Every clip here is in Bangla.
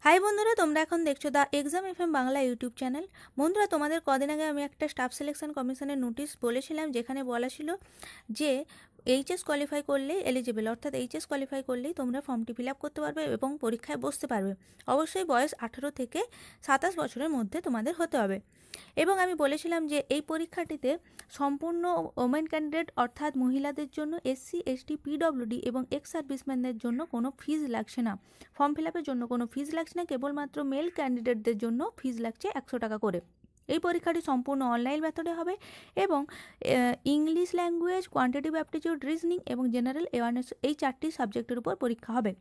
হাই বন্ধুরা, তোমরা এখন দেখছো the exam FM Bangla YouTube channel. বন্ধুরা, তোমাদের কদিন আগে আমি একটা স্টাফ সিলেকশন কমিশনের নোটিশ বলেছিলাম, যেখানে বলা ছিল যে এইচএস কোয়ালিফাই করলেই এলিজিবল, অর্থাৎ এইচএস কোয়ালিফাই করলেই তোমরা ফর্মটি ফিল আপ করতে পারবে এবং পরীক্ষায় বসতে পারবে। অবশ্যই বয়স 18 থেকে 27 বছরের মধ্যে তোমাদের হতে হবে। এবং আমি বলেছিলাম যে এই পরীক্ষাটিতে সম্পূর্ণ ওমেন ক্যান্ডিডেট অর্থাৎ মহিলাদের জন্য, এসসি এসটি পিডব্লিউডি এবং এক্স সার্ভিসম্যানদের জন্য কোনো ফিজ লাগছে না। ফর্ম ফিল আপের জন্য কোনো ফিজ লাগছে না, কেবলমাত্র মেল ক্যান্ডিডেটদের জন্য ফিজ লাগছে 100 টাকা করে। এই পরীক্ষাটি সম্পূর্ণ অনলাইন মেথডে হবে এবং English language, quantitative aptitude, reasoning এবং জেনারেল অ্যাওয়ারনেস, এই 4টি সাবজেক্টের উপর পরীক্ষা হবে।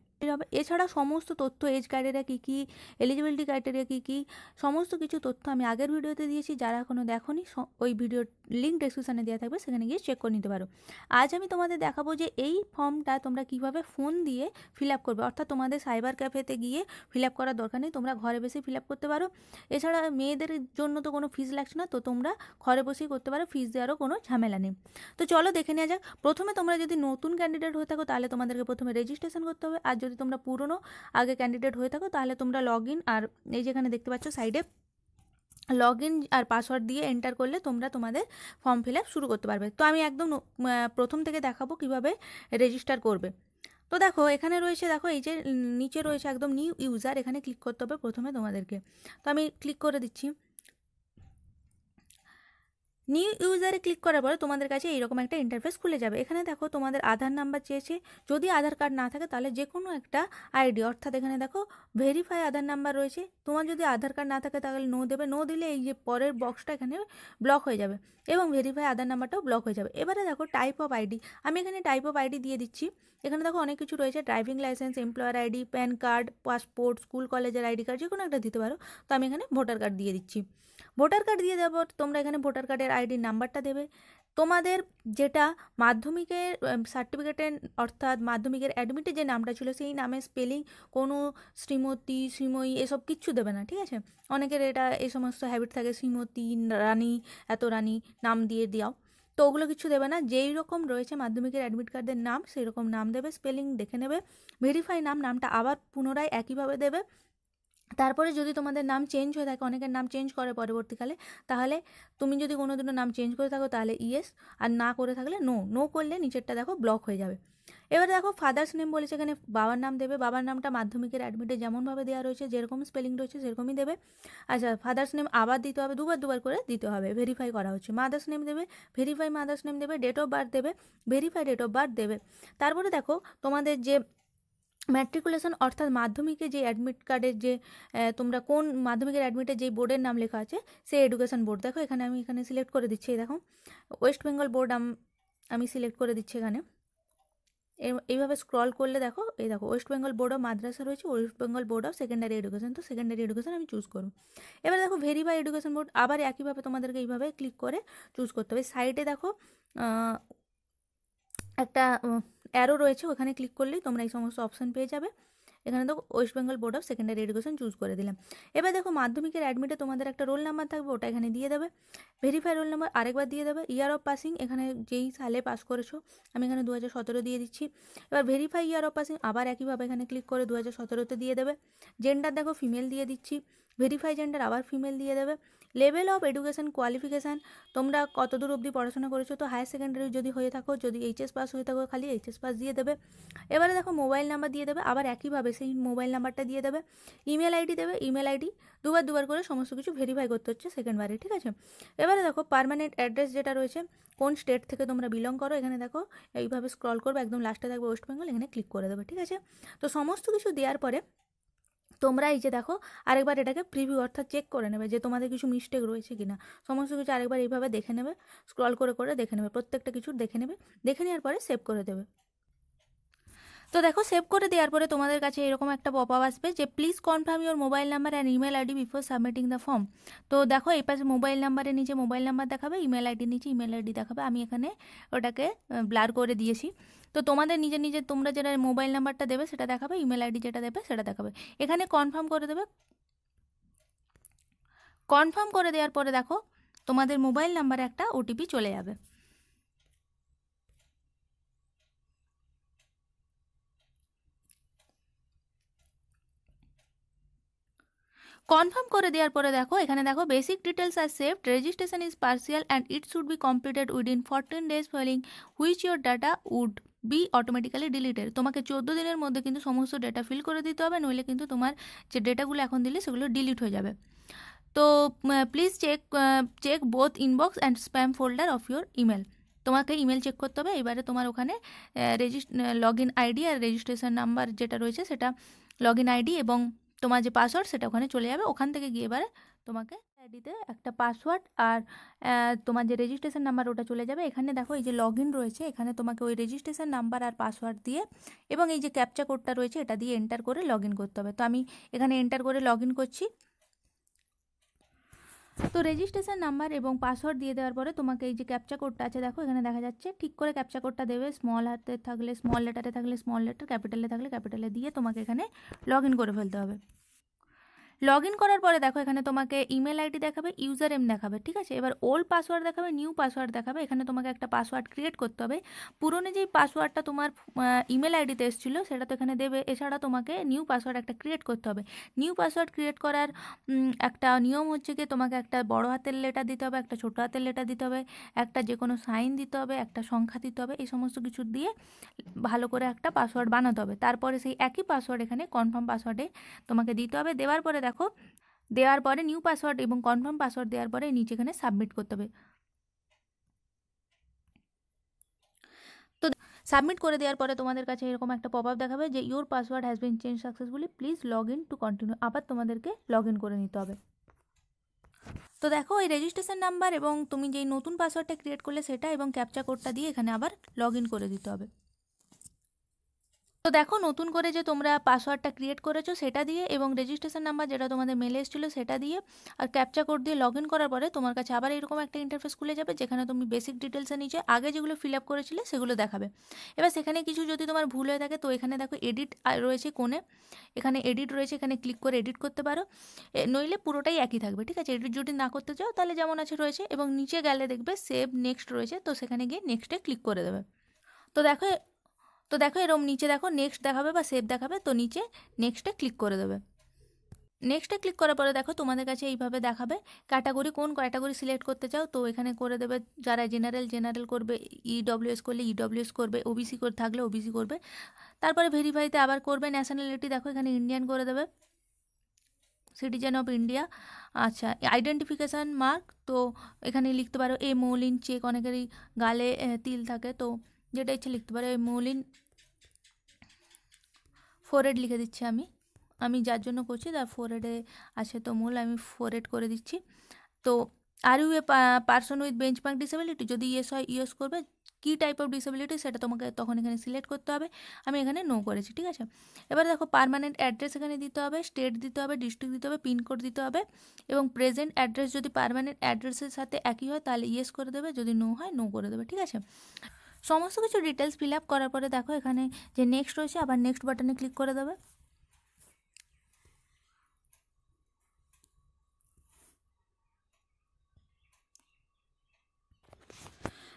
এছাড়া সমস্ত তথ্য, এজ ক্রাইটেরিয়া কী কী, এলিজিবিলিটি ক্রাইটেরিয়া কী কী, সমস্ত কিছু তথ্য আমি আগের ভিডিওতে দিয়েছি। যারা এখনও দেখোনি, ওই ভিডিওর লিঙ্ক ডেসক্রিপশনে দেওয়া থাকবে, সেখানে গিয়ে চেক করে নিতে পারো। আজ আমি তোমাদের দেখাবো যে এই ফর্মটা তোমরা কীভাবে ফোন দিয়ে ফিল আপ করবে, অর্থাৎ তোমাদের সাইবার ক্যাফেতে গিয়ে ফিল আপ করার দরকার নেই, তোমরা ঘরে বসে ফিল আপ করতে পারো। এছাড়া মেয়েদের জন্য তো কোনো ফিজ লাগছে না, তো তোমরা ঘরে বসেই করতে পারো, ফিজ দেওয়ারও কোনো ঝামেলা নেই। তো চলো দেখে নেওয়া যাক। প্রথমে তোমরা যদি নতুন ক্যান্ডিডেট হয়ে থাকো তাহলে তোমাদেরকে প্রথমে রেজিস্ট্রেশন করতে হবে, আর যদি তোমরা পুরনো আগে ক্যান্ডিডেট হয়ে থাকো তাহলে তোমরা লগ ইন, আর এই যেখানে দেখতে পাচ্ছ সাইডে লগ ইন আর পাসওয়ার্ড দিয়ে এন্টার করলে তোমরা তোমাদের ফর্ম ফিল আপ শুরু করতে পারবে। তো আমি একদম প্রথম থেকে দেখাবো কিভাবে রেজিস্টার করবে। তো দেখো এখানে রয়েছে, দেখো এই যে নিচে রয়েছে একদম নিউ ইউজার, এখানে ক্লিক করতে হবে প্রথমে তোমাদেরকে। তো আমি ক্লিক করে দিচ্ছি। নিউ ইউজারে ক্লিক করার পরে তোমাদের কাছে এইরকম একটা ইন্টারফেস খুলে যাবে। এখানে দেখো তোমাদের আধার নাম্বার চেয়েছে, যদি আধার কার্ড না থাকে তাহলে যে কোনো একটা আইডি, অর্থাৎ এখানে দেখো ভেরিফাই আধার নাম্বার রয়েছে। তোমার যদি আধার কার্ড না থাকে তাহলে নো দেবে, নো দিলে এই যে পরের বক্সটা এখানে ব্লক হয়ে যাবে এবং ভেরিফাই আধার নাম্বারটাও ব্লক হয়ে যাবে। এবারে দেখো টাইপ অফ আইডি, আমি এখানে টাইপ অফ আইডি দিয়ে দিচ্ছি। এখানে দেখো অনেক কিছু রয়েছে, driving licence, employer ID, pan card, passport, school কলেজের আইডি কার্ড, যে কোনো একটা দিতে পারো। তো আমি এখানে ভোটার কার্ড দিয়ে দিচ্ছি। ভোটার কার্ড দিয়ে দেবো, তোমরা এখানে ভোটার কার্ডের আইডির নাম্বারটা দেবে। তোমাদের যেটা মাধ্যমিকের সার্টিফিকেটের অর্থাৎ মাধ্যমিকের অ্যাডমিটে যে নামটা ছিল সেই নামের স্পেলিং কোনো শ্রীমতী, শ্রীময়ী এসব কিচ্ছু দেবে না, ঠিক আছে? অনেকের এটা এই সমস্ত হ্যাবিট থাকে, শ্রীমতী, রানী, এত রানী নাম দিয়ে দাও, তো ওগুলো কিছু দেবে না। যেই রকম রয়েছে মাধ্যমিকের অ্যাডমিট কার্ডের নাম সেই রকম নাম দেবে, স্পেলিং দেখে নেবে। ভেরিফাই নামটা আবার পুনরায় একইভাবে দেবে। তারপরে যদি তোমাদের নাম চেঞ্জ হয়ে থাকে, অনেকের নাম চেঞ্জ করে পরবর্তীকালে, তাহলে তুমি যদি কোনোদিনও নাম চেঞ্জ করে থাকো তাহলে ইয়েস, আর না করে থাকলে নো। নো করলে নিচেরটা দেখো ব্লক হয়ে যাবে। এবার দেখো ফাদার্স নেম বলেছে, এখানে বাবার নাম দেবে। বাবার নামটা মাধ্যমিকের অ্যাডমিটে যেমনভাবে দেওয়া রয়েছে, যেরকম স্পেলিং রয়েছে সেরকমই দেবে। আচ্ছা, ফাদার্স নেম আবার দিতে হবে, দুবার করে দিতে হবে, ভেরিফাই করা হচ্ছে। মাদার্স নেম দেবে, ভেরিফাই মাদার্স নেম দেবে। ডেট অফ বার্থ দেবে, ভেরিফাই ডেট অফ বার্থ দেবে। তারপরে দেখো তোমাদের যে ম্যাট্রিকুলেশন অর্থাৎ মাধ্যমিকে যে অ্যাডমিট কার্ডের যে তোমরা কোন মাধ্যমিকের অ্যাডমিটে যেই বোর্ডের নাম লেখা আছে সেই এডুকেশন বোর্ড, দেখো এখানে আমি সিলেক্ট করে দিচ্ছি। দেখো ওয়েস্ট বেঙ্গল বোর্ড আমি সিলেক্ট করে দিচ্ছি এখানে। এইভাবে স্ক্রল করলে দেখো, এই দেখো ওয়েস্ট বেঙ্গল বোর্ড অফ মাদ্রাসা রয়েছে, West Bengal board of secondary education, তো সেকেন্ডারি এডুকেশন আমি চুজ করব। এবার দেখো ভেরিফাই এডুকেশন বোর্ড, আবার একইভাবে তোমাদেরকে এইভাবে ক্লিক করে চুজ করতে হবে। সাইডে দেখো একটা অ্যারো রয়েছে, ওখানে ক্লিক করলেই তোমরা এই সমস্ত অপশান পেয়ে যাবে। এখানে দেখো West Bengal board of secondary education choose করে দিলাম। এবার দেখো মাধ্যমিকের অ্যাডমিটে তোমাদের একটা রোল নাম্বার থাকবে, ওটা এখানে দিয়ে দেবে। ভেরিফাই রোল নাম্বার আরেকবার দিয়ে দেবে। ইয়ার অফ পাসিং, এখানে যেই সালে পাস করেছো, আমি এখানে 2017 দিয়ে দিচ্ছি। এবার ভেরিফাই ইয়ার অফ পাসিং আবার একইভাবে এখানে ক্লিক করে 2017-তে দিয়ে দেবে। জেন্ডার দেখো ফিমেল দিয়ে দিচ্ছি, ভেরিফাই জেন্ডার আবার ফিমেল দিয়ে দেবে। লেভেল অফ এডুকেশন কোয়ালিফিকেশান, তোমরা কতদূর অবধি পড়াশোনা করেছো, তো হায়ার সেকেন্ডারি যদি হয়ে থাকো, যদি এইচএস পাস হয়ে থাকো খালি এইচএস পাস দিয়ে দেবে। এবারে দেখো মোবাইল নাম্বার দিয়ে দেবে, আবার একইভাবে সেই মোবাইল নাম্বারটা দিয়ে দেবে। ইমেল আইডি দেবে, ইমেল আইডি দুবার করে সমস্ত কিছু ভেরিফাই করতে হচ্ছে সেকেন্ডবারে, ঠিক আছে? এবারে দেখো পার্মানেন্ট অ্যাড্রেস যেটা রয়েছে, কোন স্টেট থেকে তোমরা বিলং করো, এখানে দেখো এইভাবে স্ক্রল করবে, একদম লাস্টে থাকবে ওয়েস্ট বেঙ্গল, এখানে ক্লিক করে দেবে, ঠিক আছে? তো সমস্ত কিছু দেওয়ার পরে তোমরা এই যে দেখো আরেকবার এটাকে প্রিভিউ অর্থাৎ চেক করে নেবে যে তোমাদের কিছু মিস্টেক রয়েছে কিনা। সমস্ত কিছু আরেকবার এইভাবে দেখে নেবে, স্ক্রল করে দেখে নেবে, প্রত্যেকটা কিছু দেখে নেবে। দেখে নেওয়ার পরে সেভ করে দেবে। তো দেখো সেভ করে দেওয়ার পরে তোমাদের কাছে এরকম একটা পপ আপ আসবে যে please confirm your mobile number and email ID before submitting the form. তো দেখো এই পাশে মোবাইল নাম্বারের নিচে মোবাইল নাম্বার দেখাবে, ইমেল আইডির নিচে ইমেল আইডি দেখাবে। আমি এখানে ওটাকে ব্লার করে দিয়েছি। তো তোমাদের নিজে তোমরা যেটা মোবাইল নাম্বারটা দেবে সেটা দেখাবে, ইমেল আইডি যেটা দেবে সেটা দেখাবে। এখানে কনফার্ম করে দেবে। কনফার্ম করে দেওয়ার পরে দেখো তোমাদের মোবাইল নাম্বারে একটা ওটিপি চলে যাবে। কনফার্ম করে দেওয়ার পরে দেখো এখানে দেখো basic details are saved, registration is partial and it should be completed within 14 days following which your data would be automatically deleted. তোমাকে 14 দিনের মধ্যে কিন্তু সমস্ত ডেটা ফিল করে দিতে হবে, নইলে কিন্তু তোমার যে ডেটাগুলো এখন দিলে সেগুলো ডিলিট হয়ে যাবে। তো please check both inbox and spam folder of your email. তোমাকে ইমেল চেক করতে হবে। এবারে তোমার ওখানে লগ ইন আইডি আর রেজিস্ট্রেশন নাম্বার যেটা রয়েছে সেটা লগ ইন আইডি এবং তোমার যে পাসওয়ার্ড সেটা ওখানে চলে যাবে। ওখান থেকে গিয়ে এবারে তোমাকে আইডিতে একটা পাসওয়ার্ড আর তোমার যে রেজিস্ট্রেশন নাম্বার ওটা চলে যাবে। এখানে দেখো এই যে লগ ইন রয়েছে, এখানে তোমাকে ওই রেজিস্ট্রেশন নাম্বার আর পাসওয়ার্ড দিয়ে এবং এই যে ক্যাপচা কোডটা রয়েছে এটা দিয়ে এন্টার করে লগ ইন করতে হবে। তো আমি এখানে এন্টার করে লগ ইন করছি। তো রেজিস্ট্রেশন নাম্বার এবং পাসওয়ার্ড দিয়ে দেওয়ার পরে তোমাকে এই যে ক্যাপচা কোডটা আছে দেখো এখানে দেখা যাচ্ছে, ঠিক করে ক্যাপচা কোডটা দেবে। স্মল হাতে থাকলে স্মল লেটারে থাকলে স্মল লেটার, ক্যাপিটালে থাকলে ক্যাপিটালে দিয়ে তোমাকে এখানে লগ ইন করে ফেলতে হবে। লগ ইন করার পরে দেখো এখানে তোমাকে ইমেল আইডি দেখাবে, ইউজার নেম দেখাবে, ঠিক আছে। এবার ওল্ড পাসওয়ার্ড দেখাবে, নিউ পাসওয়ার্ড দেখাবে। এখানে তোমাকে একটা পাসওয়ার্ড ক্রিয়েট করতে হবে। পুরনো যেই পাসওয়ার্ডটা তোমার ইমেল আইডিতে এসেছিলো সেটা তো এখানে দেবে, এছাড়া তোমাকে নিউ পাসওয়ার্ড একটা ক্রিয়েট করতে হবে। নিউ পাসওয়ার্ড ক্রিয়েট করার একটা নিয়ম হচ্ছে কি, তোমাকে একটা বড় হাতের লেটার দিতে হবে, একটা ছোটো হাতের লেটার দিতে হবে, একটা যে কোনো সাইন দিতে হবে, একটা সংখ্যা দিতে হবে। এই সমস্ত কিছু দিয়ে ভালো করে একটা পাসওয়ার্ড বানাতে হবে। তারপরে সেই একই পাসওয়ার্ড এখানে কনফার্ম পাসওয়ার্ডে তোমাকে দিতে হবে। দেওয়ার পরে দেখো, দেওয়ার পরে নিউ পাসওয়ার্ড এবং কনফার্ম পাসওয়ার্ড দেওয়ার পরে নিচে এখানে সাবমিট করতে হবে। তো সাবমিট করে দেওয়ার পরে তোমাদের কাছে এরকম একটা পপ আপ দেখাবে যে your password has been change successfully, please log in to continue. আবার তোমাদেরকে লগ ইন করে নিতে হবে। তো দেখো এই রেজিস্ট্রেশন নাম্বার এবং তুমি যেই নতুন পাসওয়ার্ডটা ক্রিয়েট করলে সেটা এবং ক্যাপচা কোডটা দিয়ে এখানে আবার লগ ইন করে দিতে হবে। তো দেখো নতুন করে যে তোমরা পাসওয়ার্ডটা ক্রিয়েট করেছো সেটা দিয়ে এবং রেজিস্ট্রেশন নাম্বার যেটা তোমাদের মেলে এসেছিলো সেটা দিয়ে আর ক্যাপচা কোড দিয়ে লগ ইন করার পরে তোমার কাছে আবার এরকম একটা ইন্টারফেস খুলে যাবে, যেখানে তুমি বেসিক ডিটেলসের নিচে আগে যেগুলো ফিল আপ করেছিলে সেগুলো দেখাবে। এবার সেখানে কিছু যদি তোমার ভুল হয়ে থাকে তো এখানে দেখো এডিট রয়েছে কোণে, এখানে এডিট রয়েছে, এখানে ক্লিক করে এডিট করতে পারো, নইলে পুরোটাই একই থাকবে, ঠিক আছে। এডিট যদি না করতে চাও তাহলে যেমন আছে রয়েছে, এবং নিচে গেলে দেখবে সেভ নেক্সট রয়েছে, তো সেখানে গিয়ে নেক্সটে ক্লিক করে দেবে। তো দেখো এরকম নিচে দেখো নেক্সট দেখাবে বা সেভ দেখাবে, তো নিচে নেক্সটে ক্লিক করে দেবে। নেক্সটে ক্লিক করার পরে দেখো তোমাদের কাছে এইভাবে দেখাবে ক্যাটাগরি, কোন ক্যাটাগরি সিলেক্ট করতে চাও তো এখানে করে দেবে। যারা জেনারেল করবে, ইডব্লিউএস করলে ইডব্লিউএস করবে, ওবিসি করে থাকলে ওবিসি করবে। তারপরে ভেরিফাইতে আবার করবে। ন্যাশনালিটি দেখো এখানে ইন্ডিয়ান করে দেবে, সিটিজেন অফ ইন্ডিয়া। আচ্ছা, আইডেন্টিফিকেশান মার্ক তো এখানে লিখতে পারো এ মৌলিন চেক, অনেকেরই গালে তিল থাকে তো যেটা ইচ্ছে লিখতে পারো। এ মৌলিন ফোরহেড লিখে দিচ্ছি আমি যার জন্য করছি তার ফোরহেডে আছে তো মূল, আমি ফোরহেড করে দিচ্ছি। তো are you a person with benchmark disability, যদি ইয়েস হয় ইয়েস করবে। কী টাইপ অফ ডিসেবিলিটি সেটা তোমাকে তখন এখানে সিলেক্ট করতে হবে। আমি এখানে নো করেছি, ঠিক আছে। এবার দেখো পার্মানেন্ট অ্যাড্রেস এখানে দিতে হবে, স্টেট দিতে হবে, ডিস্ট্রিক্ট দিতে হবে, পিনকোড দিতে হবে, এবং প্রেজেন্ট অ্যাড্রেস যদি পার্মানেন্ট অ্যাড্রেসের সাথে একই হয় তাহলে ইয়েস করে দেবে, যদি নো হয় নো করে দেবে, ঠিক আছে। সমস্ত কিছু ডিটেলস ফিল আপ করার পরে দেখো এখানে যে নেক্সট রয়েছে আবার নেক্সট বাটনে ক্লিক করে দেবে।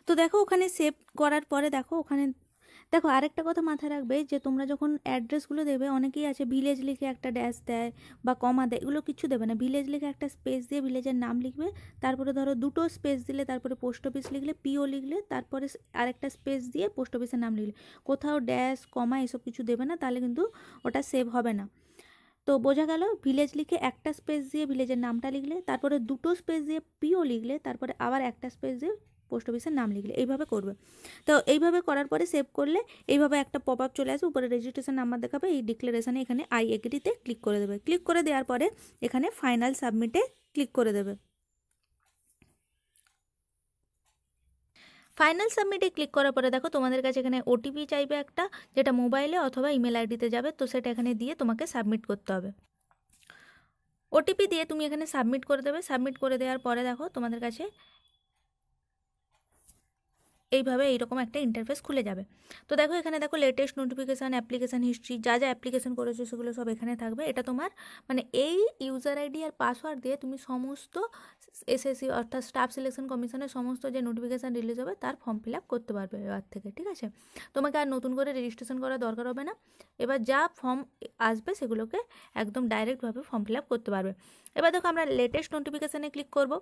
তো দেখো ওখানে সেভ করার পরে দেখো আরেকটা কথা মাথায় রাখবে যে তোমরা যখন অ্যাড্রেসগুলো দেবে, অনেকেই আছে ভিলেজ লিখে একটা ড্যাশ দেয় বা কমা দেয়, এগুলো কিছু দেবে না। ভিলেজ লিখে একটা স্পেস দিয়ে ভিলেজের নাম লিখবে, তারপরে ধরো দুটো স্পেস দিলে, তারপরে পোস্ট অফিস লিখলে, পিও লিখলে, তারপরে আরেকটা স্পেস দিয়ে পোস্ট অফিসের নাম লিখলে, কোথাও ড্যাশ কমা এসব কিছু দেবে না, তাহলে কিন্তু ওটা সেভ হবে না। তো বোঝা গেল, ভিলেজ লিখে একটা স্পেস দিয়ে ভিলেজের নামটা লিখলে, তারপরে দুটো স্পেস দিয়ে পিও লিখলে, তারপরে আবার একটা স্পেস দিয়ে পোস্ট অফিসের নাম লিখলে, এইভাবে করবে। তো এইভাবে করার পরে সেভ করলে এইভাবে একটা পপ আপ চলে আসবে, উপরে রেজিস্ট্রেশন নাম্বার দেখাবে। এই ডিক্লারেশনে এখানে আই এগ্রিতে ক্লিক করে দেবে। ক্লিক করে দেওয়ার পরে এখানে ফাইনাল সাবমিটে ক্লিক করে দেবে। ফাইনাল সাবমিটে ক্লিক করার পরে দেখো তোমাদের কাছে এখানে ওটিপি চাইবে একটা, যেটা মোবাইলে অথবা ইমেল আইডিতে যাবে, তো সেটা এখানে দিয়ে তোমাকে সাবমিট করতে হবে। ওটিপি দিয়ে তুমি এখানে সাবমিট করে দেবে। সাবমিট করে দেওয়ার পরে দেখো তোমাদের কাছে এইভাবে এইরকম একটা ইন্টারফেস খুলে যাবে। তো দেখো এখানে দেখো লেটেস্ট নোটিফিকেশান, অ্যাপ্লিকেশান হিস্ট্রি, যা যা অ্যাপ্লিকেশান করেছো সেগুলো সব এখানে থাকবে। এটা তোমার মানে এই ইউজার আইডি আর পাসওয়ার্ড দিয়ে তুমি সমস্ত এসএসসি অর্থাৎ স্টাফ সিলেকশন কমিশনের সমস্ত যে নোটিফিকেশান রিলিজ হবে তার ফর্ম ফিল আপ করতে পারবে এবার থেকে, ঠিক আছে? তোমাকে আর নতুন করে রেজিস্ট্রেশন করার দরকার হবে না। এবার যা ফর্ম আসবে সেগুলোকে একদম ডাইরেক্টভাবে ফর্ম ফিল আপ করতে পারবে। এবার দেখো আমরা লেটেস্ট নোটিফিকেশানে ক্লিক করব।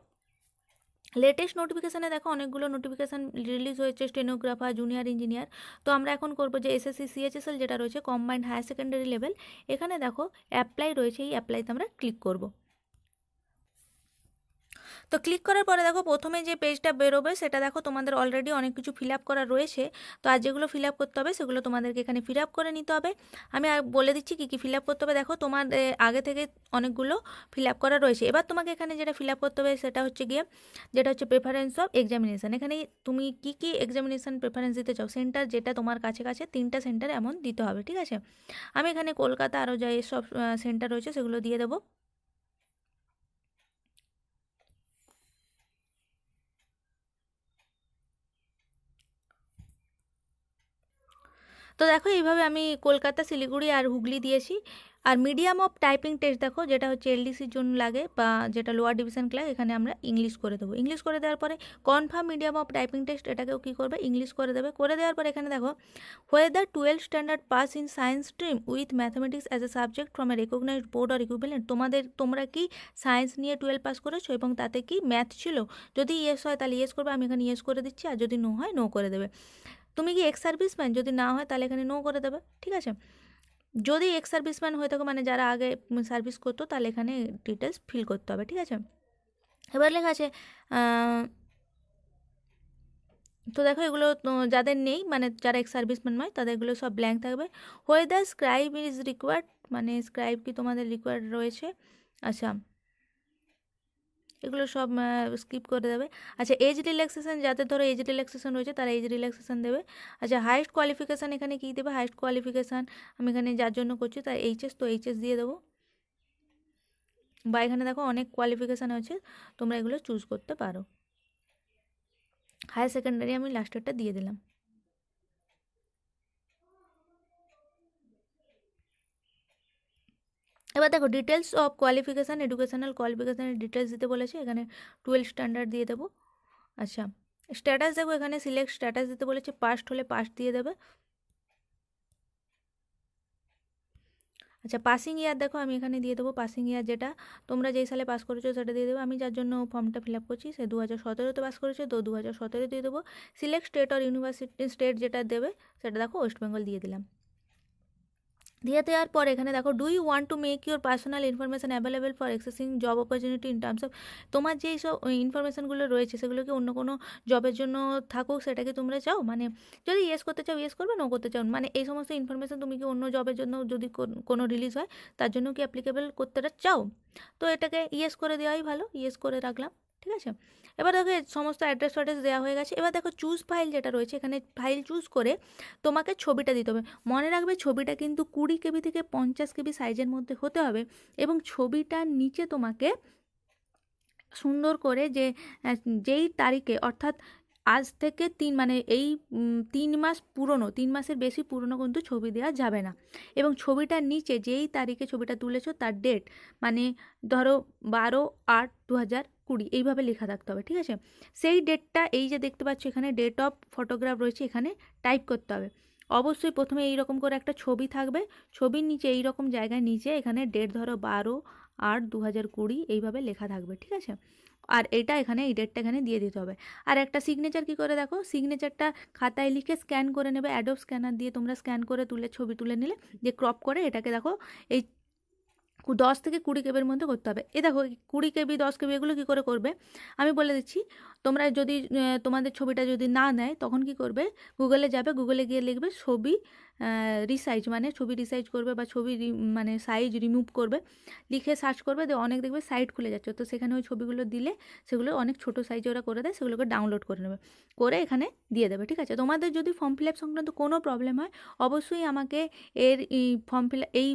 লেটেস্ট নোটিফিকেশানে দেখো অনেকগুলো নোটিফিকেশান রিলিজ হয়েছে, স্টেনোগ্রাফার, জুনিয়র ইঞ্জিনিয়ার। তো আমরা এখন করব যে এসএসসি সিএইচএসএল যেটা রয়েছে কম্বাইন্ড হায়ার সেকেন্ডারি লেভেল, এখানে দেখো অ্যাপ্লাই রয়েছে, এই অ্যাপ্লাইতে আমরা ক্লিক করব। তো ক্লিক করার পরে দেখো প্রথমে যে পেজটা বেরোবে সেটা দেখো তোমাদের অলরেডি অনেক কিছু ফিল আপ করা রয়েছে। তো আর যেগুলো ফিল আপ করতে হবে সেগুলো তোমাদেরকে এখানে ফিল আপ করে নিতে হবে। আমি বলে দিচ্ছি কী কী ফিল আপ করতে হবে। দেখো তোমার আগে থেকে অনেকগুলো ফিল আপ করা রয়েছে। এবার তোমাকে এখানে যেটা ফিল আপ করতে হবে সেটা হচ্ছে গিয়ে যেটা হচ্ছে প্রেফারেন্স অফ এক্সামিনেশান। এখানে তুমি কী কী এক্সামিনেশান প্রেফারেন্স দিতে চাও, সেন্টার যেটা তোমার কাছে 3টা সেন্টার এমন দিতে হবে, ঠিক আছে? আমি এখানে কলকাতা আরও যা সব সেন্টার রয়েছে সেগুলো দিয়ে দেবো। তো দেখো এইভাবে আমি কলকাতা, শিলিগুড়ি আর হুগলি দিয়েছি। আর মিডিয়াম অফ টাইপিং টেস্ট দেখো যেটা হচ্ছে এলডিসির জন্য লাগে বা যেটা লোয়ার ডিভিশন ক্লাস, এখানে আমরা ইংলিশ করে দেবো। ইংলিশ করে দেওয়ার পরে confirm medium of typing test এটাকেও কী করবে, ইংলিশ করে দেবে। করে দেওয়ার পরে এখানে দেখো whether 12th standard pass in science stream with mathematics as a subject from a recognized board or equivalent. তোমরা কি সায়েন্স নিয়ে 12 পাস করেছো এবং তাতে কি ম্যাথ ছিল? যদি ইয়েস হয় তাহলে ইয়েস করবে, আমি এখানে ইয়েস করে দিচ্ছি। আর যদি নো হয় নো করে দেবে। তুমি কি এক্স সার্ভিসম্যান, যদি না হয় তাহলে এখানে নো করে দেবে, ঠিক আছে? যদি এক্স সার্ভিসম্যান হয়ে থাকো মানে যারা আগে সার্ভিস করতো তাহলে এখানে ডিটেলস ফিল করতে হবে, ঠিক আছে? এবার লেখা আছে তো দেখো এগুলো যাদের নেই মানে যারা এক্স সার্ভিসম্যান নয় তাদের এগুলো সব ব্ল্যাঙ্ক থাকবে। হোয়েদার স্ক্রাইব ইজ রিকোয়ার্ড, মানে স্ক্রাইব কি তোমাদের রিকোয়ার্ড রয়েছে? আচ্ছা এগুলো সব স্কিপ করে দেবে। আচ্ছা এজ রিল্যাক্সেশন, যাদের ধরো এজ রিল্যাক্সেশন রয়েছে তারা এজ রিল্যাক্সেশন দেবে। আচ্ছা হাইস্ট কোয়ালিফিকেশান এখানে কী দেবে, হাইস্ট কোয়ালিফিকেশান আমি এখানে যার জন্য করছি তার এইচএস, তো এইচএস দিয়ে দেবো। বা এখানে দেখো অনেক কোয়ালিফিকেশান আছে, তোমরা এগুলো চুজ করতে পারো। হায়ার সেকেন্ডারি আমি লাস্টেরটা দিয়ে দিলাম। এবার দেখো ডিটেলস অফ কোয়ালিফিকেশান, এডুকেশনাল কোয়ালিফিকেশানের ডিটেলস দিতে বলেছে, এখানে 12 স্ট্যান্ডার্ড দিয়ে দেবো। আচ্ছা স্ট্যাটাস দেখো এখানে সিলেক্ট স্ট্যাটাস দিতে বলেছে, পাস্ট হলে পাস্ট দিয়ে দেবে। আচ্ছা পাসিং ইয়ার দেখো আমি এখানে দিয়ে দেবো পাসিং ইয়ার, যেটা তোমরা যেই সালে পাস করেছো সেটা দিয়ে দেবো। আমি যার জন্য ফর্মটা ফিল আপ করছি সে 2017-তে পাস করেছে, তো 2017 দিয়ে দেবো। সিলেক্ট স্টেট আর ইউনিভার্সিটি, স্টেট যেটা দেবে সেটা দেখো ওয়েস্ট বেঙ্গল দিয়ে দিলাম। দিয়ে দেওয়ার পর এখানে দেখো do you want to make your personal information available for accessing job opportunity in terms of, তোমার যেই সব ইনফরমেশানগুলো রয়েছে সেগুলোকে অন্য কোনো জবের জন্য থাকুক সেটাকে তোমরা চাও, মানে যদি ইয়েস করতে চাও ইয়েস করবে, নো করতে চাও মানে এই সমস্ত ইনফরমেশান তুমি কি অন্য জবের জন্য যদি কোনো রিলিজ হয় তার জন্য কি অ্যাপ্লিকেবল করতে চাও? তো এটাকে ইয়েস করে দেওয়াই ভালো, ইয়েস করে রাখলাম, ঠিক আছে? এবার দেখো সমস্ত অ্যাড্রেস ফ্যাড্রেস দেওয়া হয়ে গেছে। এবার দেখো চুজ ফাইল যেটা রয়েছে এখানে ফাইল চুজ করে তোমাকে ছবিটা দিতে হবে। মনে রাখবে ছবিটা কিন্তু 20 কেবি থেকে 50 কেবি সাইজের মধ্যে হতে হবে এবং ছবিটার নিচে তোমাকে সুন্দর করে যেই তারিখে অর্থাৎ আজ থেকে 3 মানে এই 3 মাস পুরনো, 3 মাসের বেশি পুরনো কিন্তু ছবি দেওয়া যাবে না। এবং ছবিটার নিচে যেই তারিখে ছবিটা তুলেছো তার ডেট, মানে ধরো 12/8/2020 এইভাবে লেখা থাকতে হবে, ঠিক আছে? সেই ডেটটা এই যে দেখতে পাচ্ছ এখানে ডেট অফ ফটোগ্রাফ রয়েছে এখানে টাইপ করতে হবে। অবশ্যই প্রথমে এইরকম করে একটা ছবি থাকবে, ছবির নিচে এইরকম জায়গায় নিচে এখানে ডেট ধরো 12/8/2020 এইভাবে লেখা থাকবে, ঠিক আছে? আর এটা এখানে এই ডেটটা এখানে দিয়ে দিতে হবে। আর একটা সিগনেচার কী করে দেখো, সিগনেচারটা খাতায় লিখে স্ক্যান করে নেবে, অ্যাডোব স্ক্যানার দিয়ে তোমরা স্ক্যান করে ছবি তুলে নিলে, যে ক্রপ করে এটাকে দেখো এই 10 থেকে 20 কেবির মধ্যে করতে হবে। এ দেখো 20 কেবি 10 কেবি এগুলো কী করে করবে আমি বলে দিচ্ছি। তোমরা যদি তোমাদের ছবিটা যদি না নেয় তখন কি করবে, গুগলে যাবে, গুগলে গিয়ে লিখবে ছবি রিসাইজ মানে ছবি রিসাইজ করবে বা ছবি মানে সাইজ রিমুভ করবে, লিখে সার্চ করবে, অনেক দেখবে সাইট খুলে যাচ্ছে, তো সেখানে ওই ছবিগুলো দিলে সেগুলো অনেক ছোটো সাইজে ওরা করে দেয়, সেগুলোকে ডাউনলোড করে নেবে, করে এখানে দিয়ে দেবে। ঠিক আছে, তোমাদের যদি ফর্ম ফিল আপ সংক্রান্ত কোনো প্রবলেম হয় অবশ্যই আমাকে এর ফর্ম ফিল এই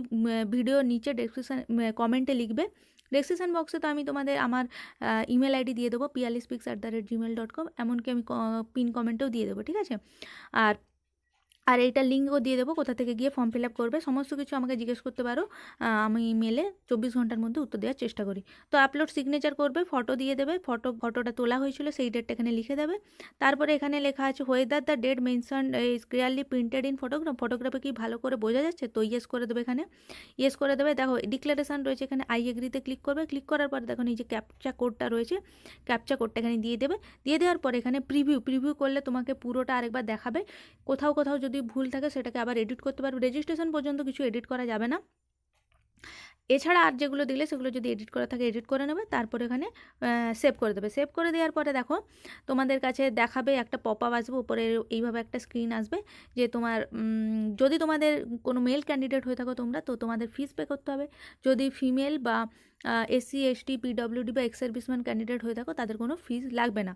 ভিডিওর নিচে ডেসক্রিপশান কমেন্টে লিখবে। ডেসক্রিপশান বক্সে তো আমি তোমাদের আমার ইমেল আইডি দিয়ে দেবো pialispeaks@gmail.com, এমনকি আমি পিন কমেন্টেও দিয়ে দেবো। ঠিক আছে, আর এইটা লিঙ্কও দিয়ে দেবো, কোথা থেকে গিয়ে ফর্ম ফিল আপ করবে, সমস্ত কিছু আমাকে জিজ্ঞেস করতে পারো, আমি মেলে 24 ঘন্টার মধ্যে উত্তর দেওয়ার চেষ্টা করি। তো আপলোড সিগনেচার করবে, ফটো দিয়ে দেবে, ফটোটা তোলা হয়েছিল সেই ডেটটা এখানে লিখে দেবে। তারপরে এখানে লেখা আছে whether the date mention is clearly printed in ফটোগ্রাফে কি ভালো করে বোঝা যাচ্ছে, তো ইয়েস করে দেবে, এখানে ইয়েস করে দেবে। দেখো ডিক্লারেশান রয়েছে, এখানে আই এগ্রিতে ক্লিক করবে, ক্লিক করার পর দেখো এই যে ক্যাপচা কোডটা রয়েছে, ক্যাপচা কোডটা এখানে দিয়ে দেবে, দিয়ে দেওয়ার পর এখানে প্রিভিউ করলে তোমাকে পুরোটা আরেকবার দেখাবে, কোথাও যদি ভুল থাকে সেটাকে আবার এডিট করতে পারবে। রেজিস্ট্রেশন পর্যন্ত কিছু এডিট করা যাবে না, এছাড়া আর যেগুলো দিলে সেগুলো যদি এডিট করা থাকে এডিট করে নেবে, তারপর এখানে সেভ করে দেবে। সেভ করে দেওয়ার পরে দেখো তোমাদের কাছে দেখাবে একটা পপ আপ আসবে, উপরে এইভাবে একটা স্ক্রিন আসবে, যে তোমার যদি তোমাদের কোনো মেল ক্যান্ডিডেট হয়ে থাকো তোমরা, তো তোমাদের ফিস পে করতে হবে। যদি ফিমেল বা SC ST PWD বা এক্স সার্ভিসম্যান ক্যান্ডিডেট হয়ে থাকো তাদের কোনো ফিস লাগবে না।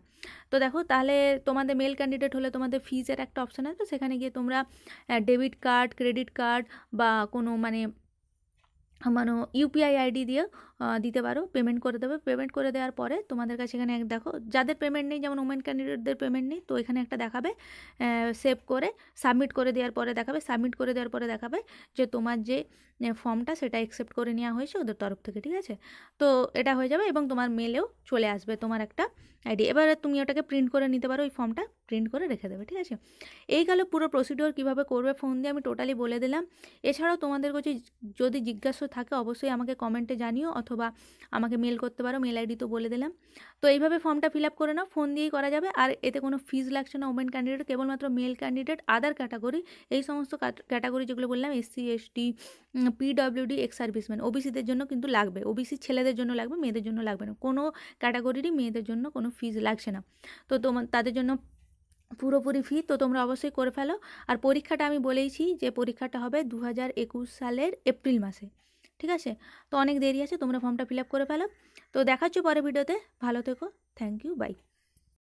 তো দেখো তাহলে তোমাদের মেল ক্যান্ডিডেট হলে তোমাদের ফিজের একটা অপশান আসবে, সেখানে গিয়ে তোমরা ডেবিট কার্ড, ক্রেডিট কার্ড বা কোনো মানে UPI ID দিয়ে দিতে পারো, পেমেন্ট করে দেবে। পেমেন্ট করে দেওয়ার পরে তোমাদের কাছে এখানে দেখো যাদের পেমেন্ট নেই, যেমন ওমেন ক্যান্ডিডেটদের পেমেন্ট নেই, তো এখানে একটা দেখাবে সেভ করে সাবমিট করে দেওয়ার পরে দেখাবে, সাবমিট করে দেওয়ার পরে দেখাবে যে তোমার যে ফর্মটা সেটা অ্যাকসেপ্ট করে নেওয়া হয়েছে ওদের তরফ থেকে। ঠিক আছে, তো এটা হয়ে যাবে এবং তোমার মেলেও চলে আসবে তোমার একটা আইডি। এবারে তুমি ওটাকে প্রিন্ট করে নিতে পারো, ওই ফর্মটা প্রিন্ট করে রেখে দেবে। ঠিক আছে, এই গেল পুরো প্রসিডিওর কীভাবে করবে, ফোন দিয়ে আমি টোটালি বলে দিলাম। এছাড়াও তোমাদের কাছে যদি জিজ্ঞাসা থাকে অবশ্যই আমাকে কমেন্টে জানিও, অথবা আমাকে মেল করতে পারো, মেল আইডি তো বলে দিলাম। তো এইভাবে ফর্মটা ফিল আপ করে নাও, ফোন দিয়েই করা যাবে, আর এতে কোনো ফিজ লাগছে না। ওমেন ক্যান্ডিডেট কেবলমাত্র মেল ক্যান্ডিডেট, আদার ক্যাটাগরি, এই সমস্ত ক্যাটাগরি যেগুলো বললাম SC ST PWD ex serviceman, ওবিসিদের জন্য কিন্তু লাগবে, ওবিসি ছেলেদের জন্য লাগবে, মেয়েদের জন্য লাগবে না। কোনো ক্যাটাগরিরই মেয়েদের জন্য কোনো ফিজ লাগছে না, তো তাদের জন্য পুরোপুরি ফি। তো তোমরা অবশ্যই করে ফেলো। আর পরীক্ষাটা আমি বলেইছি যে পরীক্ষাটা হবে 2021 সালের এপ্রিল মাসে। ঠিক আছে, তো অনেক দেরি আছে, তোমরা ফর্মটা ফিল আপ করে ফেলো। তো দেখাচ্ছ পরে ভিডিওতে, ভালো থেকো, থ্যাংক ইউ, বাই।